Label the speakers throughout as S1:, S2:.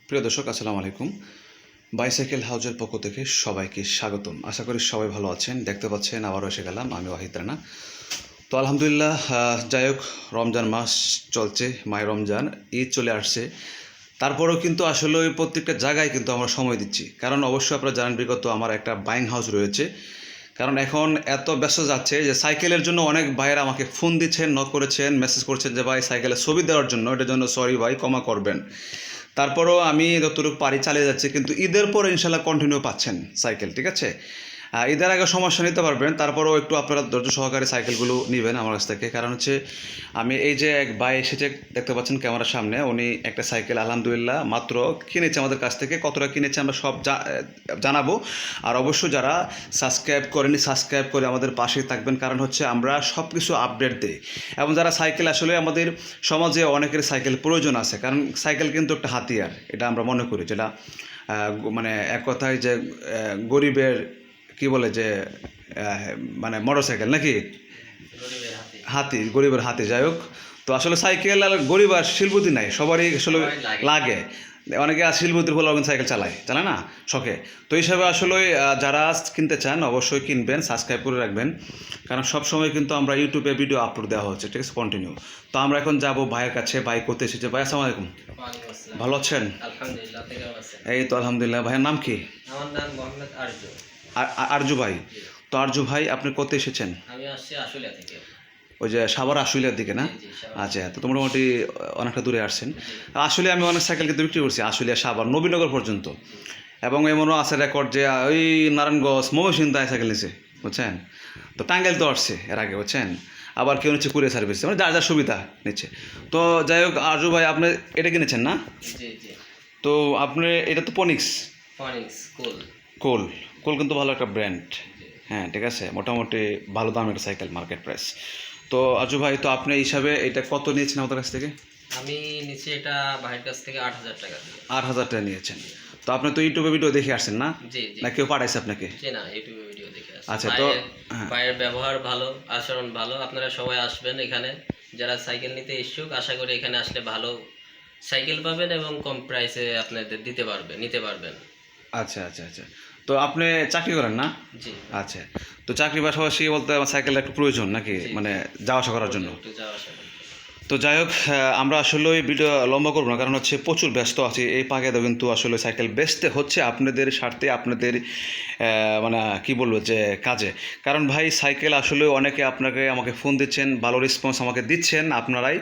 S1: প্রিয় দর্শক আসসালামু আলাইকুম। বাইসাইকেল হাউজের পক্ষ থেকে সবাইকে স্বাগতম। আশা করি সবাই ভালো আছেন। দেখতে পাচ্ছেন আবারও এসে গেলাম, আমি ওয়াহিদ রানা। তো আলহামদুলিল্লাহ, যাই হোক, রমজান মাস চলছে, মাহে রমজান, ঈদ চলে আসছে। তারপরেও কিন্তু আসলে ওই প্রত্যেকটা জায়গায় কিন্তু আমরা সময় দিচ্ছি, কারণ অবশ্যই আপনারা জানেন বিগত আমার একটা বাইং হাউস রয়েছে। কারণ এখন এত ব্যস্ত যাচ্ছে যে সাইকেলের জন্য অনেক ভাইয়েরা আমাকে ফোন দিচ্ছেন, নক করেছেন, মেসেজ করছেন যে ভাই সাইকেলের ছবি দেওয়ার জন্য, এটার জন্য সরি ভাই, ক্ষমা করবেন। তারপরেও আমি যতটুকু পারি চালিয়ে যাচ্ছি, কিন্তু ঈদের পরে ইনশাল্লাহ কন্টিনিউ পাচ্ছেন সাইকেল, ঠিক আছে। ঈদের আগে সমস্যা নিতে পারবেন, তারপরেও একটু আপনারা ধৈর্য সহকারে সাইকেলগুলো নেবেন আমার কাছ থেকে। কারণ হচ্ছে আমি এই যে এক ভাই এসেছে, দেখতে পাচ্ছেন ক্যামেরার সামনে, উনি একটা সাইকেল আলহামদুলিল্লাহ মাত্র কিনেছে আমাদের কাছ থেকে। কতটা কিনেছে আমরা সব জানাবো। আর অবশ্যই যারা সাবস্ক্রাইব করেনি, সাবস্ক্রাইব করে আমাদের পাশেই থাকবেন, কারণ হচ্ছে আমরা সব কিছু আপডেট দিই। এবং যারা সাইকেল, আসলে আমাদের সমাজে অনেকের সাইকেল প্রয়োজন আছে, কারণ সাইকেল কিন্তু একটা হাতিয়ার, এটা আমরা মনে করি। যেটা মানে এক কথায় যে গরিবের কি বলে যে মানে মোটর সাইকেল নাকি হাতি, গরিবের হাতি, যাই হোক। তো আসলে সাইকেল আর গরিব আর শিল্পতি নাই, সবারই আসলে লাগে। অনেকে আর শিল্পতির হলেও সাইকেল চালায় না শখে। তো হিসাবে আসলে যারা কিনতে চান অবশ্যই কিনবেন, সাবস্ক্রাইব করে রাখবেন, কারণ সব সময় কিন্তু আমরা ইউটিউবে ভিডিও আপলোড দেওয়া হচ্ছে, ঠিক আছে, কন্টিনিউ। তো আমরা এখন যাব ভাইয়ের কাছে। ভাই করতে এসেছে। ভাই আসসালামু আলাইকুম, ভালো আছেন? এই তো আলহামদুলিল্লাহ। ভাইয়ের নাম কি?
S2: আমার নাম মোহাম্মদ আরজু।
S1: আরজু ভাই। তো আরজু ভাই, আপনি করতে এসেছেন?
S2: আমি আসছি আশুলিয়া থেকে।
S1: ওই যে সাভার আশুলিয়ার দিকে না?
S2: জি,
S1: আচ্ছা, তো মোটামুটি অনেকটা দূরে আসছেন। আসলে আমি অনেক সাইকেল কিন্তু বিক্রি করছি আশুলিয়া, সাভার, নবীনগর পর্যন্ত। এবং এমনও আছে রেকর্ড যে ওই নারায়ণগঞ্জ, ময়মনসিংহে সাইকেল নিছে, বুঝছেন। তো টাঙ্গাইল তো আসছে এর আগে, বুঝছেন। আবার কেউ নিচ্ছে কুরিয়ার সার্ভিস, মানে যার যার সুবিধা নিচ্ছে। তো যাই হোক, আরজু ভাই আপনি এটা কিনেছেন না?
S2: জি জি।
S1: তো আপনি এটা তো পনিক্স
S2: কোল।
S1: কোল কোল কিন্তু ভালো একটা ব্র্যান্ড। হ্যাঁ, ঠিক আছে, মোটামুটি ভালো দামের সাইকেল, মার্কেট প্রাইস। তো আজু ভাই, তো আপনি হিসাবে এটা কত নিয়েছেন আমাদের কাছ থেকে?
S2: আমি নিচে এটা ভাইয়ের কাছ থেকে 8,000 টাকা দিয়ে।
S1: 8,000 টাকা নিয়েছেন। তো আপনি তো ইউটিউবে ভিডিও দেখে আসছেন না?
S2: জি জি।
S1: না কেউ পাঠাইছে আপনাকে?
S2: জি না, ইউটিউবে ভিডিও দেখে আসছি।
S1: আচ্ছা, তো হ্যাঁ,
S2: ভাইয়ের ব্যবহার ভালো, আচরণ ভালো। আপনারা সবাই আসবেন এখানে, যারা সাইকেল নিতে ইচ্ছুক। আশা করি এখানে আসলে ভালো সাইকেল পাবেন এবং কম প্রাইসে আপনাদের নিতে পারবেন।
S1: আচ্ছা আচ্ছা আচ্ছা। তো আপনি চাকরি করেন না?
S2: জি।
S1: আচ্ছা। তো চাকরি পাশাপাশি বলতে আমার সাইকেলটা একটু প্রয়োজন নাকি, মানে যাওয়া আসা করার জন্য?
S2: একটু যাওয়া আসা করতে।
S1: তো যাই হোক, আমরা আসলে ভিডিও লম্বা করবো না, কারণ হচ্ছে প্রচুর ব্যস্ত আছি এই পাকে। কিন্তু আসলে সাইকেল বেচতে হচ্ছে আপনাদের স্বার্থে, আপনাদের মানে কি বলবো যে কাজে। কারণ ভাই সাইকেল আসলে অনেকে আমাকে ফোন দিচ্ছেন, ভালো রেসপন্স আমাকে দিচ্ছেন আপনারাই।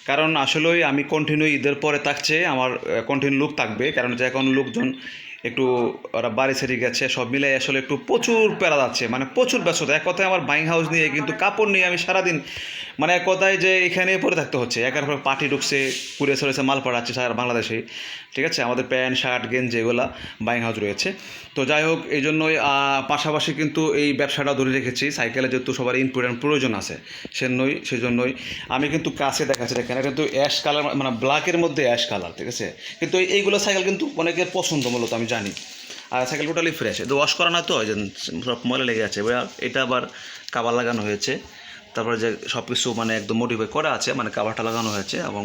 S1: কারণ আসলেই আমি কন্টিনিউ ঈদের পরে থাকছে, আমার কন্টিনিউ লুক থাকবে, কারণ যে এখন লোকজন একটু ওরা বাড়ি ছেড়ে গেছে, সব মিলে আসলে একটু প্রচুর প্যারা যাচ্ছে, মানে প্রচুর ব্যস্ততা। এক কথায় আমার বাইং হাউস নিয়ে কিন্তু কাপড় নিয়ে আমি সারাদিন, মানে এক কথায় যে এখানে পরে থাকতে হচ্ছে। একের পর পার্টি ঢুকছে, কুড়িয়ে চলেছে, মাল পাঠাচ্ছে সারা বাংলাদেশে, ঠিক আছে। আমাদের প্যান্ট শার্ট গেঞ্জি এগুলা বাইং হাউস রয়েছে। তো যাই হোক, এই জন্যই পাশাপাশি কিন্তু এই ব্যবসাটা ধরে রেখেছি। সাইকেলে যেহেতু সবার ইম্পর্টেন্ট প্রয়োজন আছে, সেই জন্যই আমি কিন্তু কাছে দেখাচ্ছি। দেখেন, এটা কিন্তু অ্যাশ কালার, মানে ব্ল্যাকের মধ্যে অ্যাশ কালার, ঠিক আছে। কিন্তু এইগুলো সাইকেল কিন্তু অনেকের পছন্দ, মূলত আমি জানি। আর সাইকেল টোটালি ফ্রেশ, তো ওয়াশ করা না, তো ওই যে সব ময়লা লেগে আছে। এটা আবার কাভার লাগানো হয়েছে, তারপরে যে সব কিছু মানে একদম মডিফাই করা আছে, মানে কাভারটা লাগানো হয়েছে এবং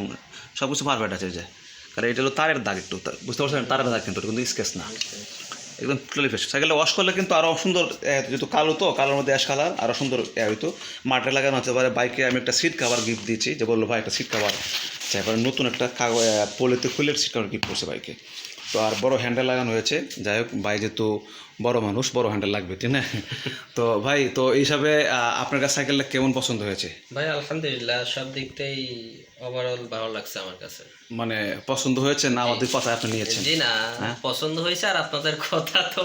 S1: সব কিছু পারফেক্ট আছে। যে কারণ এটা হলো তারের দাগ, একটু বুঝতে পারছেন, তারের দাগ, কিন্তু কিন্তু স্কেচ না, একদম টোটালি ফ্রেশ। সাইকেলটা ওয়াশ করলে কিন্তু আরও সুন্দর, যেহেতু কালো, তো কালোর মধ্যে অ্যাশ কালার আরও সুন্দর হইতো। মাঠে লাগানো হচ্ছে। এবারে বাইকে আমি একটা সিট কাভার গিফট দিয়েছি, যে বললো ভাই একটা সিট কাভার চাই, এবারে নতুন একটা পলিতে খুলে সিট কাভার গিফট করছে বাইকে। তো আর বড় হ্যান্ডেল লাগানো হয়েছে। যাই হোক, ভাই যেহেতু বড় মানুষ, বড় হ্যান্ডেল লাগবে, ঠিক না? তো ভাই, তো এই হিসাবে আপনার কাছে সাইকেলটা কেমন পছন্দ হয়েছে?
S2: ভাই আলহামদুলিল্লাহ, সব দিক থেকেই ওভারঅল ভালো লাগছে আমার কাছে।
S1: মানে পছন্দ হয়েছে না আমাদের কথা আপনি নিয়েছেন?
S2: জি না, পছন্দ হয়েছে। আর আপনাদের কথা তো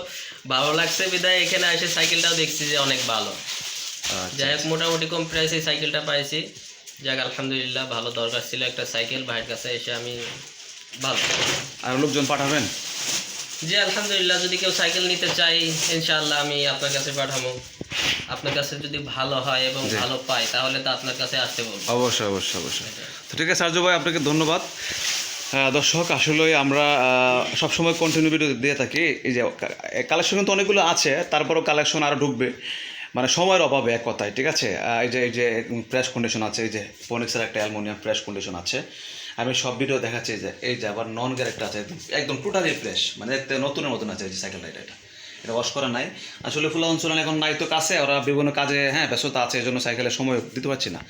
S2: ভালো লাগছে বিদায় এখানে এসে সাইকেলটাও দেখছি যে অনেক ভালো। যাই হোক, মোটামুটি কম প্রাইসে সাইকেলটা পাইছি। যাক আলহামদুলিল্লাহ, ভালো দরকার ছিল একটা সাইকেল, ভাইয়ের কাছে এসে আমি ভালো।
S1: আর লোকজন পাঠাবেন?
S2: জি আলহামদুলিল্লাহ, যদি কেউ সাইকেল নিতে চাই ইনশাআল্লাহ আমি আপনার কাছে পাঠাবো। আপনার কাছে যদি ভালো হয় এবং ভালো পাই, তাহলে তো আপনার কাছে আসতে বলবো।
S1: অবশ্যই অবশ্যই অবশ্যই। তো ঠিক আছে আরজু ভাই, আপনাকে ধন্যবাদ। দর্শক, আসলে আমরা সবসময় কন্টিনিউ ভিডিও দিয়ে থাকি। এই যে কালেকশন কিন্তু অনেকগুলো আছে, তারপরও কালেকশন আরও ঢুকবে, মানে সময়ের অভাবে, এক কথায়, ঠিক আছে। এই যে প্রেস কন্ডিশন আছে, এই যে ফোনিক্সের একটা অ্যালুমিনিয়াম প্রেস কন্ডিশন আছে। আমি সব ভিডিও দেখাচ্ছি যে এই যে আবার নন গ্যারেক্টার আছে একদম টোটালি ফ্রেশ, মানে দেখতে নতুনের মতন আছে এই যে সাইকেলটা, এটা ওয়াশ করা নাই। আসলে ফুলা অঞ্চল এখন নাই তো কাছে, ওরা বিভিন্ন কাজে ব্যস্ততা আছে, এই জন্য সাইকেলে সময় দিতে পারছি না।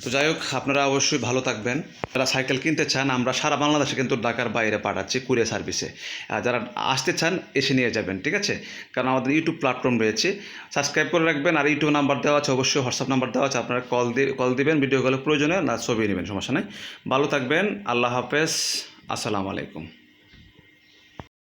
S1: তো যাই হোক, আপনারা অবশ্যই ভালো থাকবেন। যারা সাইকেল কিনতে চান, আমরা সারা বাংলাদেশে কিন্তু ঢাকার বাইরে পাঠাচ্ছি কুরিয়ার সার্ভিসে। আর যারা আসতে চান এসে নিয়ে যাবেন, ঠিক আছে? কারণ আমাদের ইউটিউব প্ল্যাটফর্ম রয়েছে, সাবস্ক্রাইব করে রাখবেন। আর ইউটিউব নাম্বার দেওয়া আছে, অবশ্যই হোয়াটসঅ্যাপ নাম্বার দেওয়া আছে, আপনারা কল দিবেন, ভিডিও কলে প্রয়োজনে না ছবি নেবেন, সমস্যা নেই। ভালো থাকবেন, আল্লাহ হাফেজ, আসসালামু আলাইকুম।